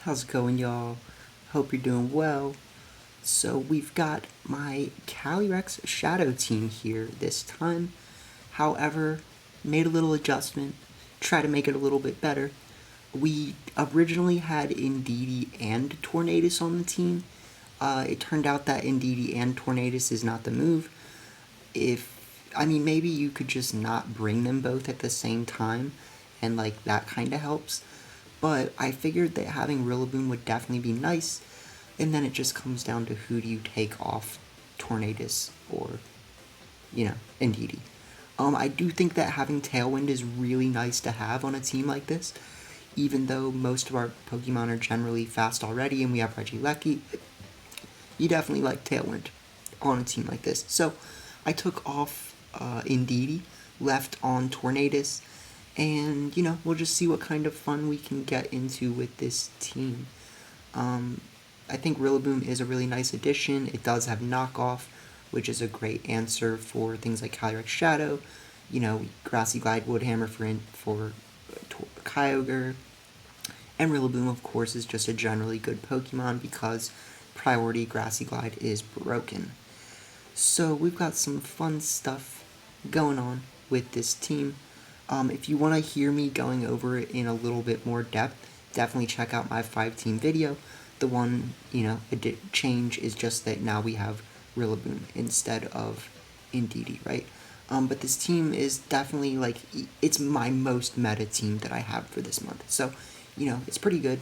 How's it going, y'all? Hope you're doing well. So we've got my Calyrex Shadow team here this time. However, made a little adjustment, try to make it a little bit better. We originally had Indeedee and Tornadus on the team. It turned out that Indeedee and Tornadus is not the move. Maybe you could just not bring them both at the same time, and like that kind of helps. But I figured that having Rillaboom would definitely be nice, and then it just comes down to who do you take off, Tornadus or, Indeedee. I do think that having Tailwind is really nice to have on a team like this, even though most of our Pokemon are generally fast already and we have Regieleki. You definitely like Tailwind on a team like this. So I took off Indeedee, left on Tornadus, and we'll just see what kind of fun we can get into with this team. I think Rillaboom is a really nice addition. It does have knockoff, which is a great answer for things like Calyrex Shadow, Grassy Glide Woodhammer for Kyogre, and Rillaboom, of course, is just a generally good Pokemon because Priority Grassy Glide is broken. So we've got some fun stuff going on with this team. If you want to hear me going over it in a little bit more depth, definitely check out my 5-team video. The one, change is just that now we have Rillaboom instead of Indeedee, right? But this team is definitely, it's my most meta team that I have for this month. So, it's pretty good.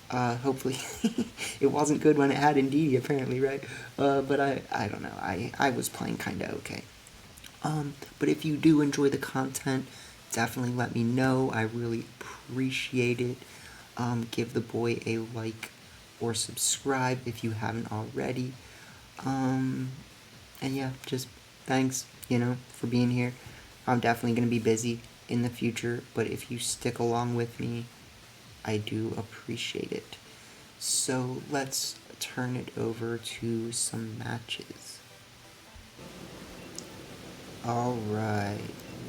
Hopefully, it wasn't good when it had Indeedee, apparently, right? But I don't know. I was playing kind of okay. But if you do enjoy the content, definitely let me know. I really appreciate it. Give the boy a like or subscribe if you haven't already. And yeah, just thanks, for being here. I'm definitely going to be busy in the future, but if you stick along with me, I do appreciate it. So let's turn it over to some matches. Alright,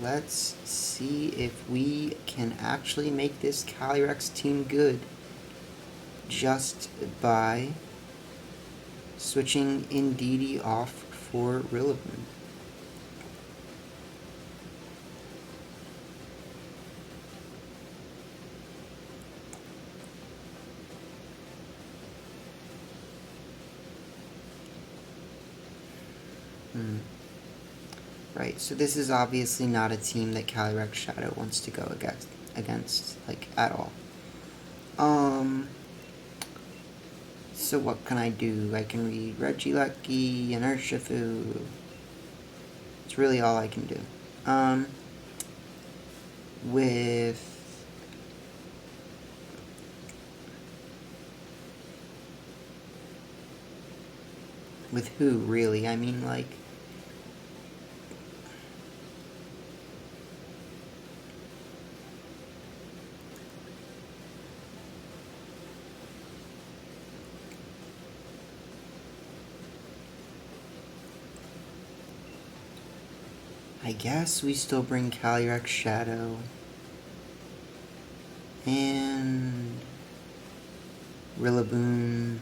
let's see if we can actually make this Calyrex team good just by switching Indeedee off for Rillaboom. Right, so this is obviously not a team that Calyrex Shadow wants to go against, at all. So what can I do? I can read Regieleki, Inertiafu. It's really all I can do. With who, really? I guess we still bring Calyrex Shadow. And Rillaboom.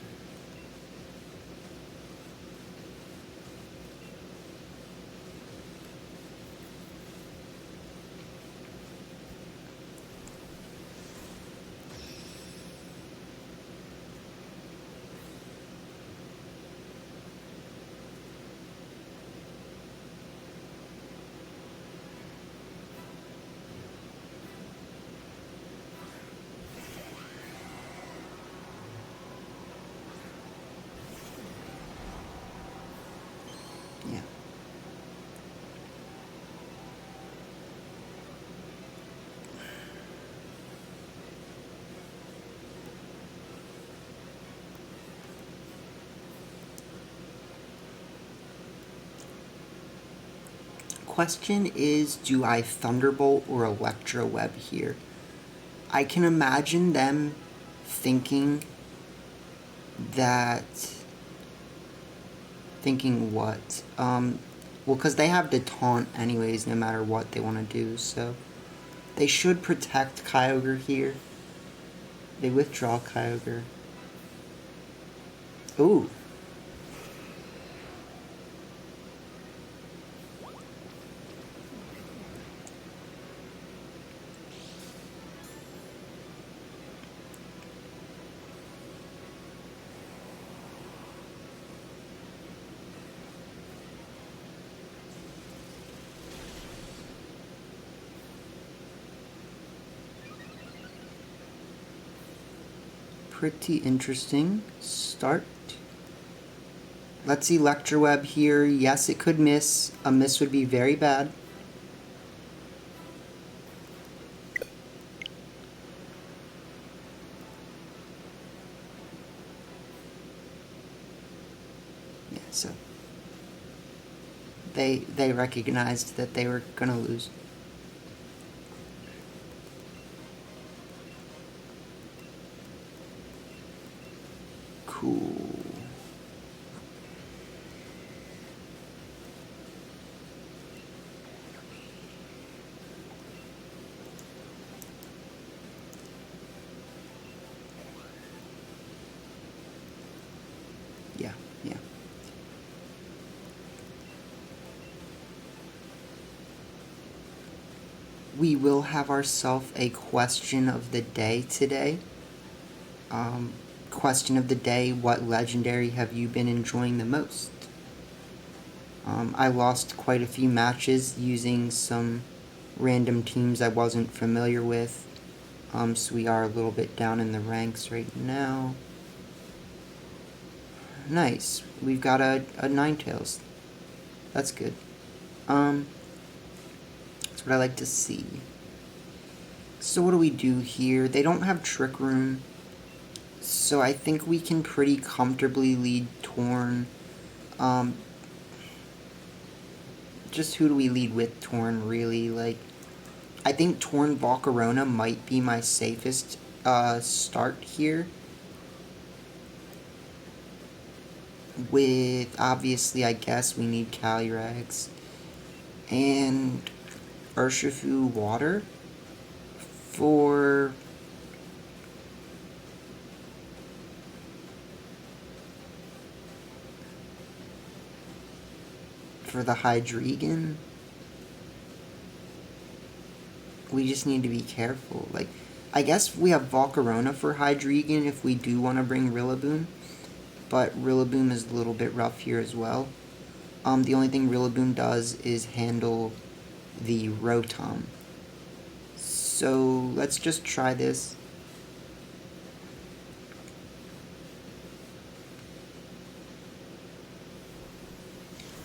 Yeah. Question is, do I Thunderbolt or Electro Web here? I can imagine them thinking that... Thinking what? Well, because they have the taunt anyways, no matter what they want to do, so... They should protect Kyogre here. They withdraw Kyogre. Ooh. Pretty interesting start. Let's see Electroweb here. Yes, it could miss. A miss would be very bad. Yeah, so they recognized that they were gonna lose. Cool. Yeah, yeah. We will have ourselves a question of the day today. Question of the day, what legendary have you been enjoying the most? I lost quite a few matches using some random teams I wasn't familiar with. So we are a little bit down in the ranks right now. Nice. We've got a Ninetales. That's good. That's what I like to see. So what do we do here? They don't have Trick Room. So I think we can pretty comfortably lead Torn. Just who do we lead with Torn, really? Like, I think Torn Volcarona might be my safest start here. With, obviously, I guess we need Calyrex. And Urshifu Water for the Hydreigon. We just need to be careful. Like, I guess we have Volcarona for Hydreigon if we do want to bring Rillaboom. But Rillaboom is a little bit rough here as well. The only thing Rillaboom does is handle the Rotom. So let's just try this.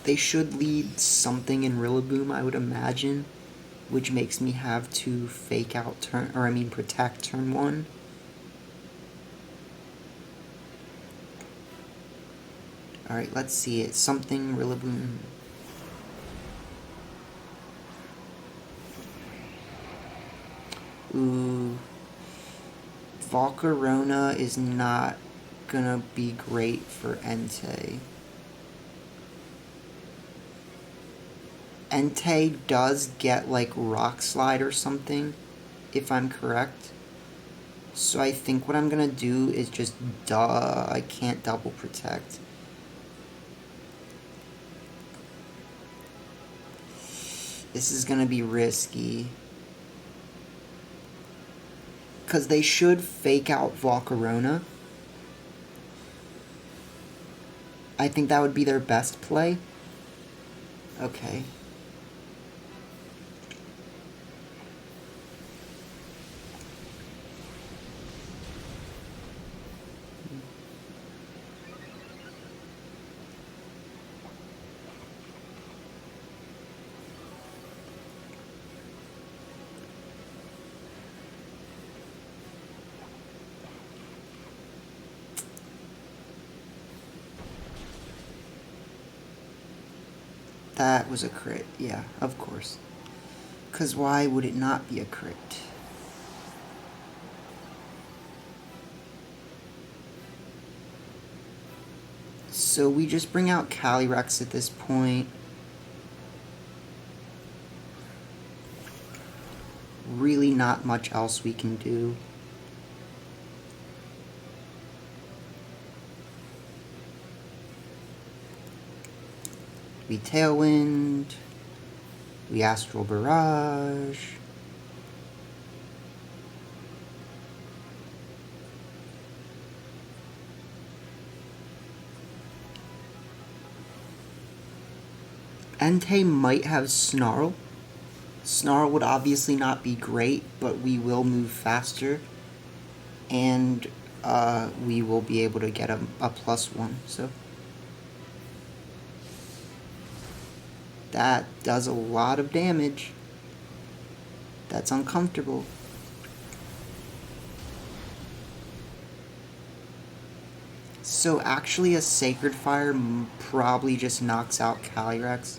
They should lead something in Rillaboom, I would imagine, which makes me have to fake out turn, or I mean protect turn 1. Alright, let's see it. Something Rillaboom. Ooh. Volcarona is not gonna be great for Entei. Entei does get like Rock Slide or something, if I'm correct. So I think what I'm gonna do is just I can't double protect. This is gonna be risky. Because they should fake out Volcarona. I think that would be their best play. Okay. That was a crit, yeah, of course. Because why would it not be a crit? So we just bring out Calyrex at this point. Really not much else we can do. We Tailwind. We Astral Barrage. Entei might have Snarl. Snarl would obviously not be great, but we will move faster. And we will be able to get a +1, so that does a lot of damage. That's uncomfortable. So actually a Sacred Fire probably just knocks out Calyrex.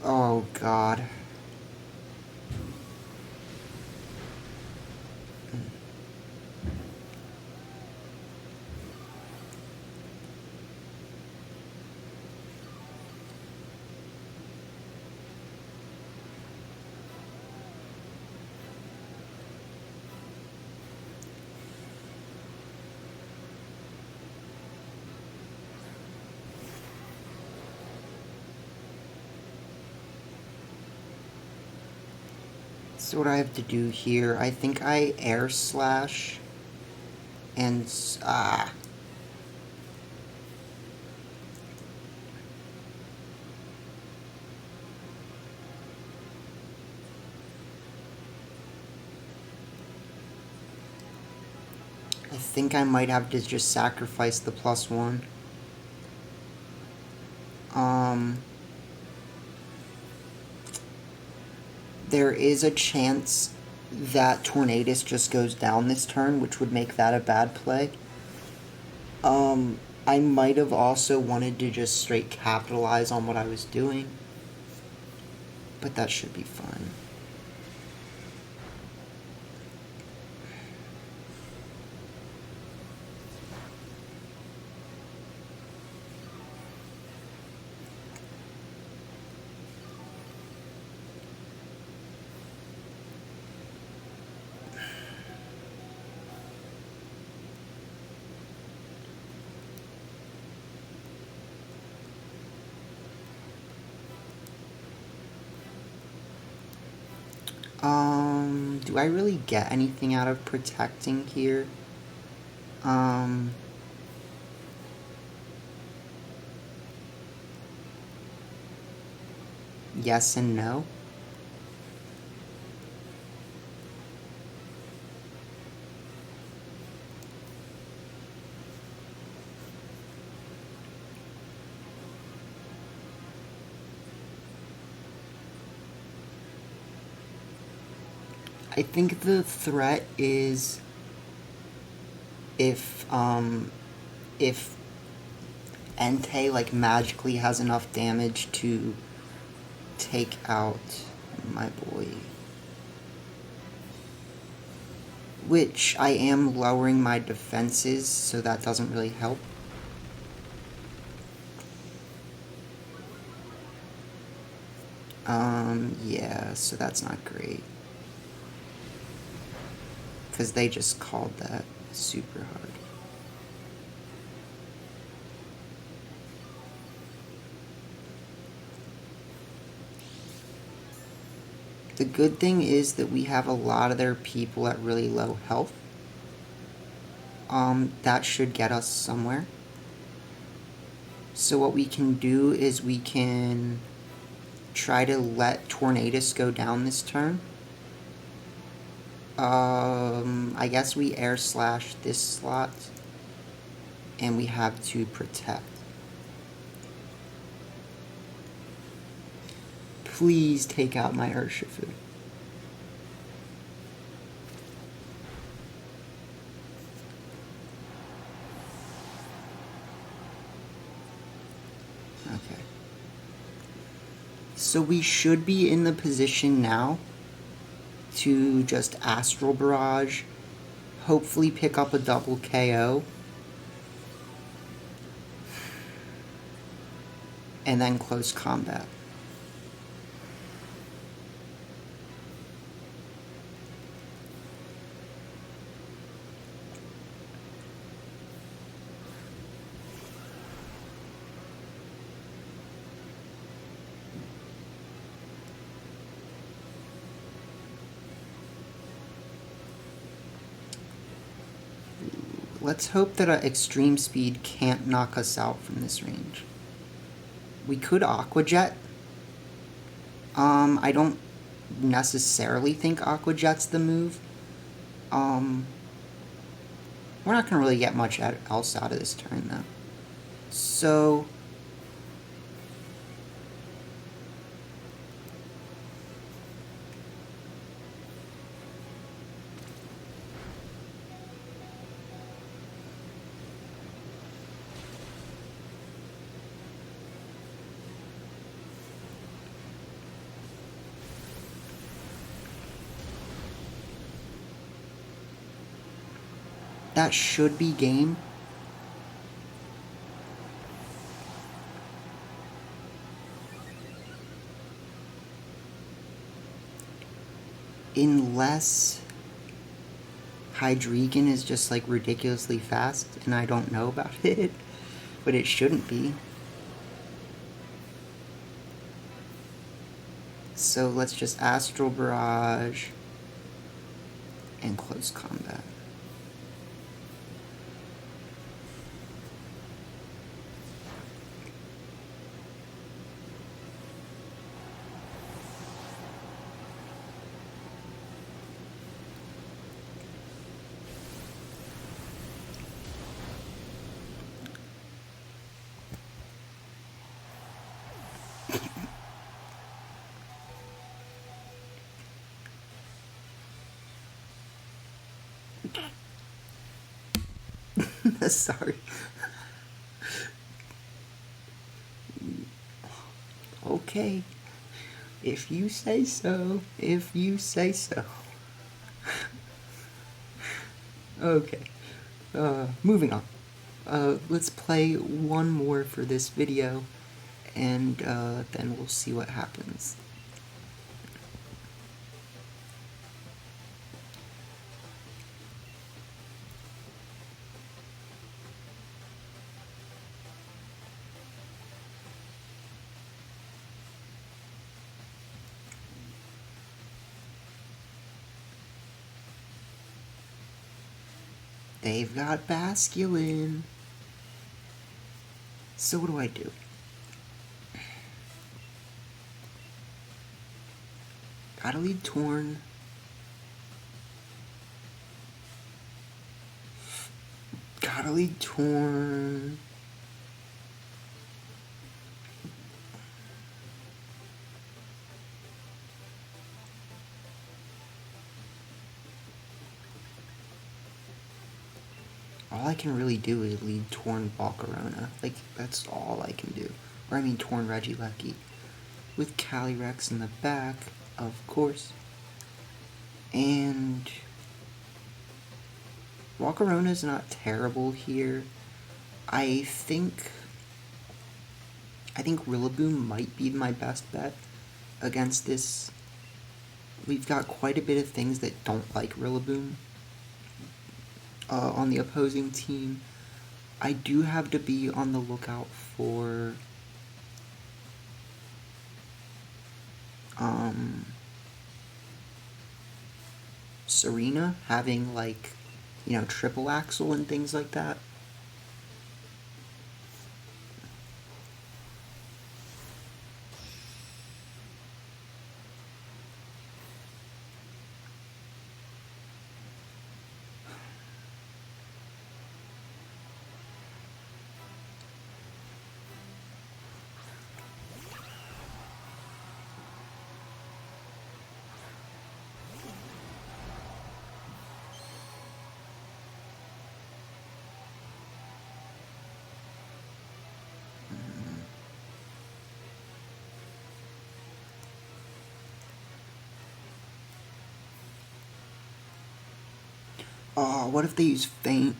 Oh god. So what I have to do here, I think I Air Slash and I think I might have to just sacrifice the +1. There is a chance that Tornadus just goes down this turn, which would make that a bad play. I might have also wanted to just straight capitalize on what I was doing, but that should be fine. Do I really get anything out of protecting here? Yes and no. I think the threat is if Entei like magically has enough damage to take out my boy. Which I am lowering my defenses, so that doesn't really help. Yeah, so that's not great. Because they just called that super hard. The good thing is that we have a lot of their people at really low health. That should get us somewhere. So what we can do is we can try to let Tornadus go down this turn. I guess we Air Slash this slot. And we have to protect. Please take out my Urshifu. Okay. So we should be in the position now to just Astral Barrage, hopefully pick up a double KO, and then close combat. Let's hope that extreme speed can't knock us out from this range. We could Aqua Jet. I don't necessarily think Aqua Jet's the move. We're not gonna really get much else out of this turn though. So that should be game. Unless Hydreigon is just like ridiculously fast and I don't know about it, but it shouldn't be. So let's just Astral Barrage and close combat. Sorry. Okay. If you say so. If you say so. Okay. Moving on. Let's play one more for this video, and then we'll see what happens. They've got Basculin. So what do I do? Gotta lead Torn. Gotta lead Torn. All I can really do is lead Torn Volcarona. Like, that's all I can do. Or I mean Torn Regieleki. With Calyrex in the back, of course. And Volcarona's not terrible here. I think Rillaboom might be my best bet against this. We've got quite a bit of things that don't like Rillaboom on the opposing team. I do have to be on the lookout for Serena having, like, you know, triple axle and things like that. Oh, what if they use Feint?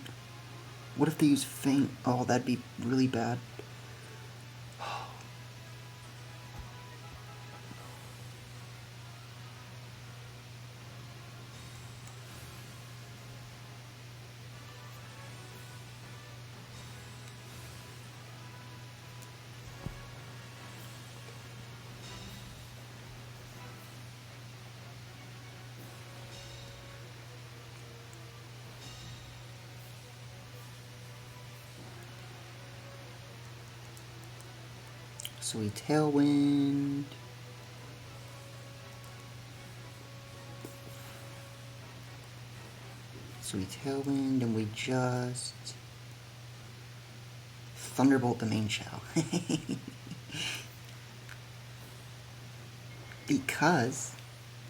What if they use Feint? Oh, that'd be really bad. So we Tailwind. So we Tailwind and we just Thunderbolt the main Shell. Because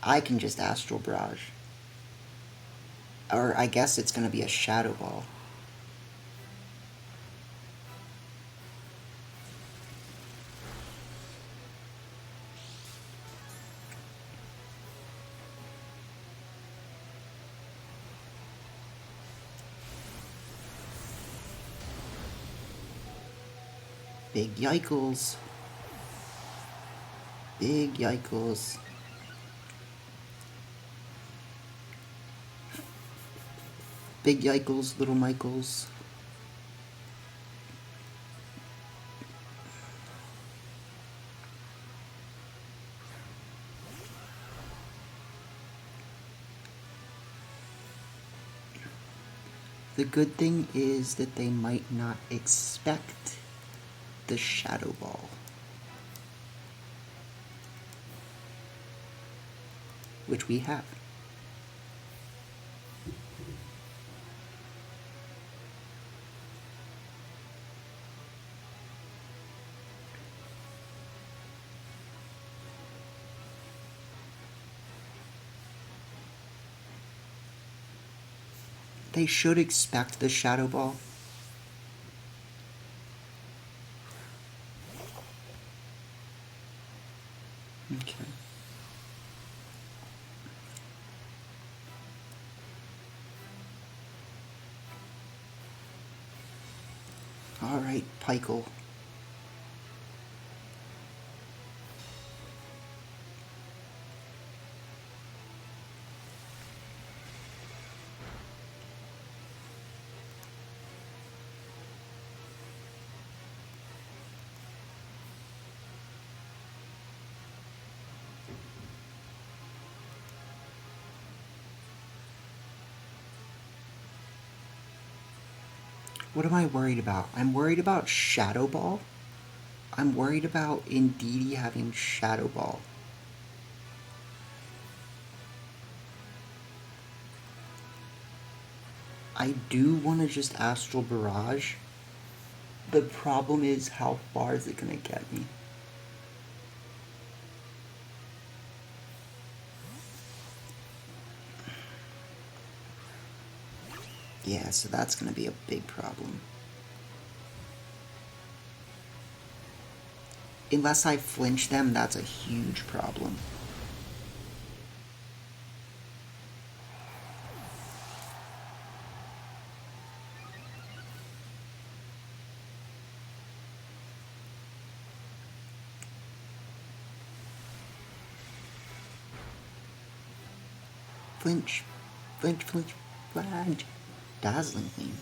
I can just Astral Barrage. Or I guess it's going to be a Shadow Ball. Big yikels. Big yikels. Big yikels, little Michaels. The good thing is that they might not expect the Shadow Ball. Which we have. They should expect the Shadow Ball. Okay. Alright, Pykel. What am I worried about? I'm worried about Shadow Ball. I'm worried about Indeedee having Shadow Ball. I do want to just Astral Barrage. The problem is, how far is it going to get me? Yeah, so that's going to be a big problem. Unless I flinch them, that's a huge problem. Flinch, flinch, flinch, flinch. Dazzling Gleam.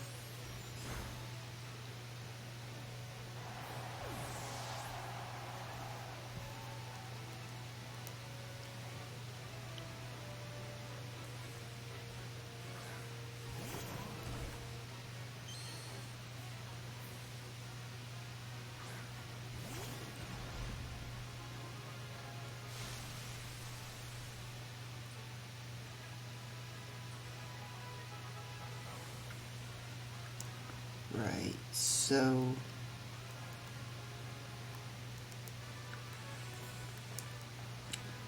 Right, so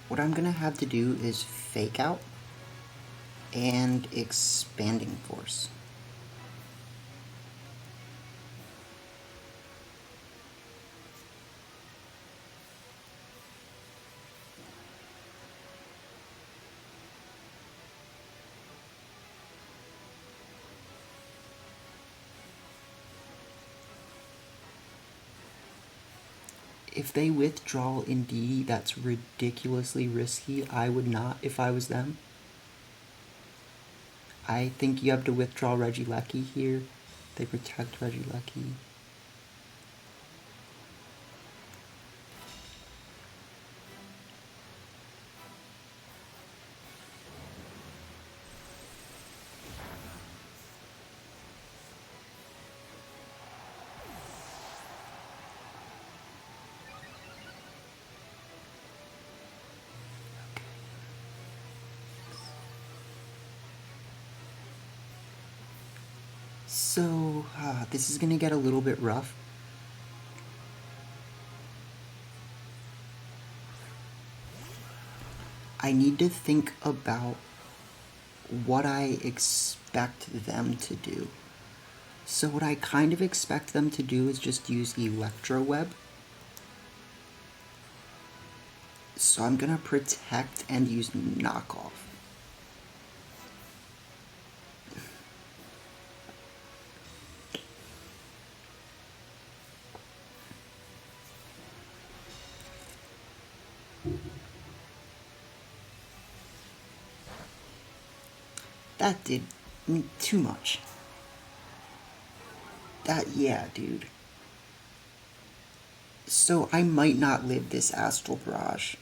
what I'm gonna have to do is Fake Out and Expanding Force. If they withdraw Indeedee, that's ridiculously risky. I would not if I was them. I think you have to withdraw Regieleki here. They protect Regieleki. So, this is gonna get a little bit rough. I need to think about what I expect them to do. So what I kind of expect them to do is just use Electro Web. So I'm gonna protect and use knockoff. That did too much. Yeah, dude. So I might not live this Astral Barrage.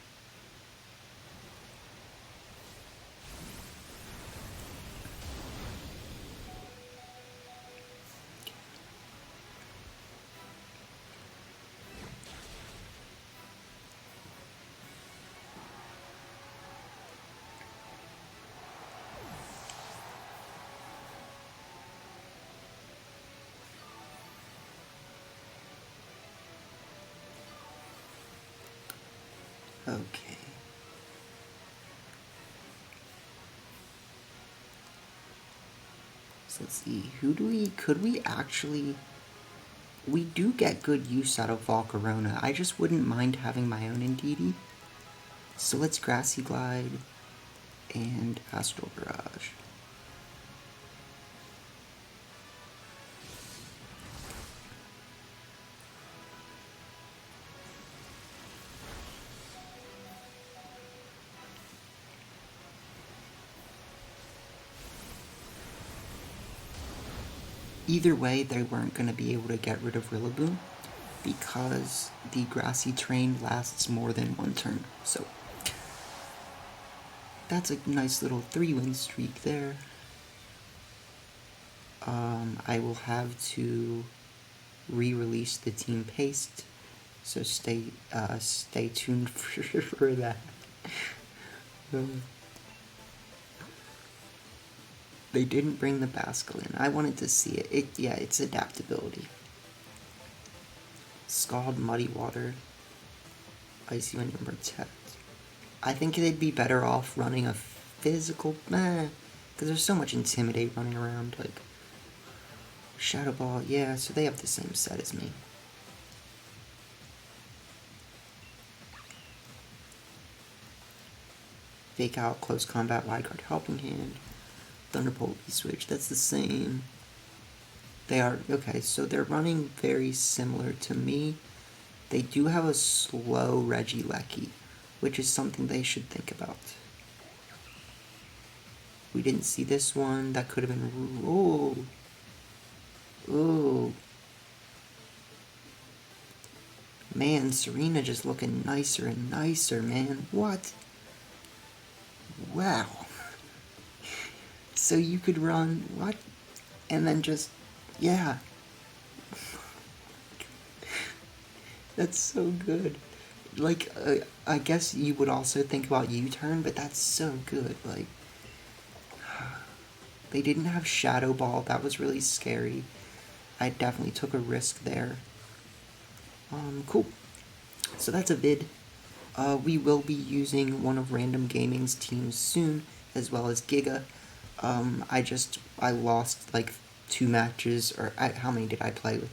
Okay. So let's see, could we actually, we do get good use out of Volcarona. I just wouldn't mind having my own Indeedee. So let's Grassy Glide and Astral Barrage. Either way, they weren't going to be able to get rid of Rillaboom because the Grassy Terrain lasts more than one turn. So that's a nice little 3-win streak there. I will have to re-release the Team Paste, so stay tuned for that. They didn't bring the Basculin. I wanted to see it. Yeah, it's adaptability. Scald, Muddy Water, Icy Wind, and Protect. I think they'd be better off running a physical, because there's so much Intimidate running around, like Shadow Ball. Yeah, so they have the same set as me. Fake Out, Close Combat, Wide Guard, Helping Hand, Thunderbolt, E-Switch. That's the same. They are, okay, so they're running very similar to me. They do have a slow Regieleki, which is something they should think about. We didn't see this one. That could have been, ooh. Ooh. Man, Serena just looking nicer and nicer, man. What? Wow. So you could run, what? And then just, yeah. That's so good. Like, I guess you would also think about U-turn, but that's so good. Like, they didn't have Shadow Ball. That was really scary. I definitely took a risk there. Cool. So that's a vid. We will be using one of Random Gaming's teams soon, as well as Giga. I lost like 2 matches, or how many did I play with?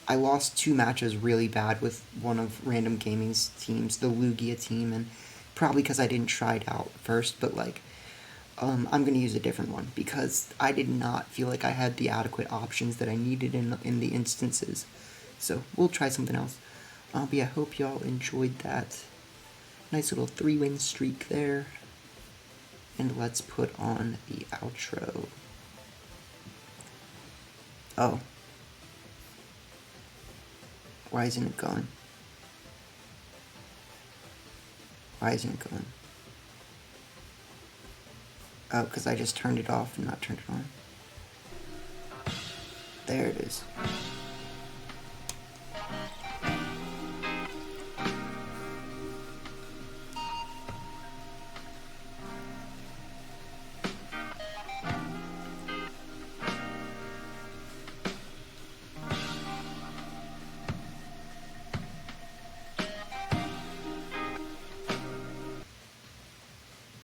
I lost 2 matches really bad with one of Random Gaming's teams, the Lugia team, and probably because I didn't try it out first, but like, I'm going to use a different one, because I did not feel like I had the adequate options that I needed in the instances. So, we'll try something else. But yeah, I hope y'all enjoyed that. Nice little 3-win streak there. And let's put on the outro. Oh. Why isn't it going? Why isn't it going? Oh, because I just turned it off and not turned it on. There it is.